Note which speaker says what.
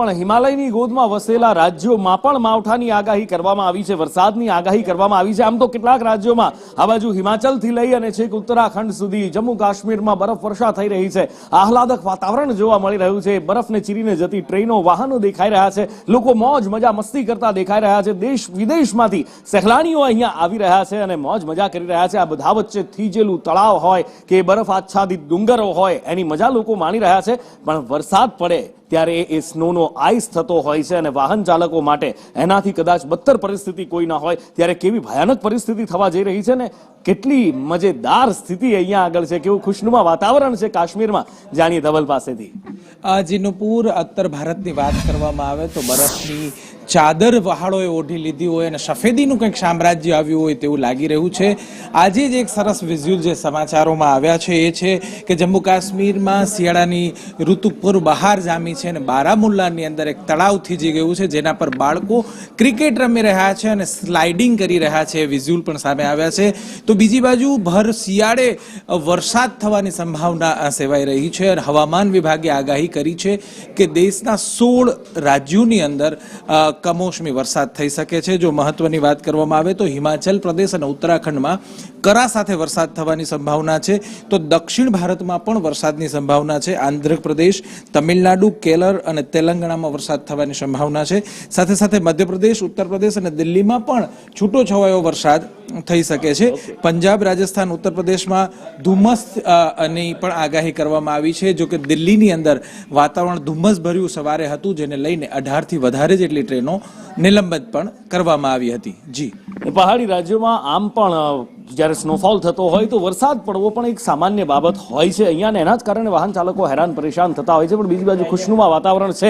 Speaker 1: પણ હિમાલયની ગોદમાં વસેલા રાજ્યોમાં પણ માવઠાની આગાહી કરવામાં આવી છે, વરસાદની આગાહી કરવામાં આવી છે। આમ તો કેટલાક રાજ્યોમાં આ બાજુ હિમાચલથી લઈ અને છેક ઉત્તરાખંડ સુધી, જમ્મુ કાશ્મીરમાં બરફ વર્ષા થઈ રહી છે, આહલાદક વાતાવરણ જોવા મળી રહ્યું છે, બરફને ચીરીને જતી ટ્રેનો, વાહનો દેખાઈ રહ્યા છે, લોકો મોજ મજા મસ્તી કરતા દેખાઈ રહ્યા છે, દેશ વિદેશમાંથી સહેલાણીઓ અહીંયા આવી રહ્યા છે અને મોજ મજા કરી રહ્યા છે। આ બધા વચ્ચે થીજેલું તળાવ હોય કે બરફ આચ્છાદિત ડુંગરો હોય એની મજા લોકો માણી રહ્યા છે, પણ વરસાદ પડે ત્યારે એ સ્નોનો આઈસ થતો હોય છે અને વાહન ચાલકો માટે એનાથી કદાચ બદતર પરિસ્થિતિ કોઈ ના હોય ત્યારે કેવી ભયાનક પરિસ્થિતિ થવા જઈ રહી છે ને કેટલી મજેદાર સ્થિતિ અહીંયા આગળ છે, કેવું ખુશનુમા વાતાવરણ છે કાશ્મીરમાં, જાણીએ ધવલ પાસેથી।
Speaker 2: જીનુપુર ઉત્તર ભારતની વાત કરવામાં આવે તો બરફની ચાદર પહાડોએ ઓઢી લીધી હોય અને સફેદીનું કંઈક સામ્રાજ્ય આવ્યું હોય તેવું લાગી રહ્યું છે। આજે જ એક સરસ વિઝ્યુઅલ જે સમાચારોમાં આવ્યા છે એ છે કે જમ્મુ કાશ્મીરમાં શિયાળાની ઋતુ પૂર્વ બહાર જામી છે અને બારામુલ્લાની અંદર એક તળાવ થીજી ગયું છે જેના પર બાળકો ક્રિકેટ રમી રહ્યા છે અને સ્લાઇડિંગ કરી રહ્યા છે, વિઝ્યુઅલ પણ સામે આવ્યા છે। તો બીજી બાજુ ભર શિયાળે વરસાદ થવાની સંભાવના સેવાઈ રહી છે અને હવામાન વિભાગે આગાહી કરી છે કે દેશના 16 રાજ્યોની અંદર કમોસમી વરસાદ થઈ શકે છે। જો મહત્વની વાત કરવામાં આવે તો હિમાચલ પ્રદેશ અને ઉત્તરાખંડમાં કરા સાથે વરસાદ થવાની સંભાવના છે, તો દક્ષિણ ભારતમાં પણ વરસાદની સંભાવના છે। આંધ્રપ્રદેશ, તમિલનાડુ, કેરળ અને તેલંગાણામાં વરસાદ થવાની સંભાવના છે। સાથે સાથે મધ્યપ્રદેશ, ઉત્તર પ્રદેશ અને દિલ્હીમાં પણ છૂટો છવાયો વરસાદ થઈ શકે છે। પંજાબ, રાજસ્થાન, ઉત્તર પ્રદેશમાં ધુમ્મસની પણ આગાહી કરવામાં આવી છે। જો કે દિલ્હીની અંદર વાતાવરણ ધુમ્મસ ભર્યું સવારે હતું જેને લઈને 18 થી વધારે જેટલી ટ્રેનો નિલંબિત પણ કરવામાં આવી હતી। જી,
Speaker 1: પહાડી રાજ્યોમાં આમ પણ જ્યારે સ્નોફોલ થતો હોય તો વરસાદ પડવો પણ એક સામાન્ય બાબત હોય છે અહીંયા, એના જ કારણે વાહન ચાલકો હેરાન પરેશાન થતા હોય છે, પણ બીજી બાજુ ખુશનુમા વાતાવરણ છે।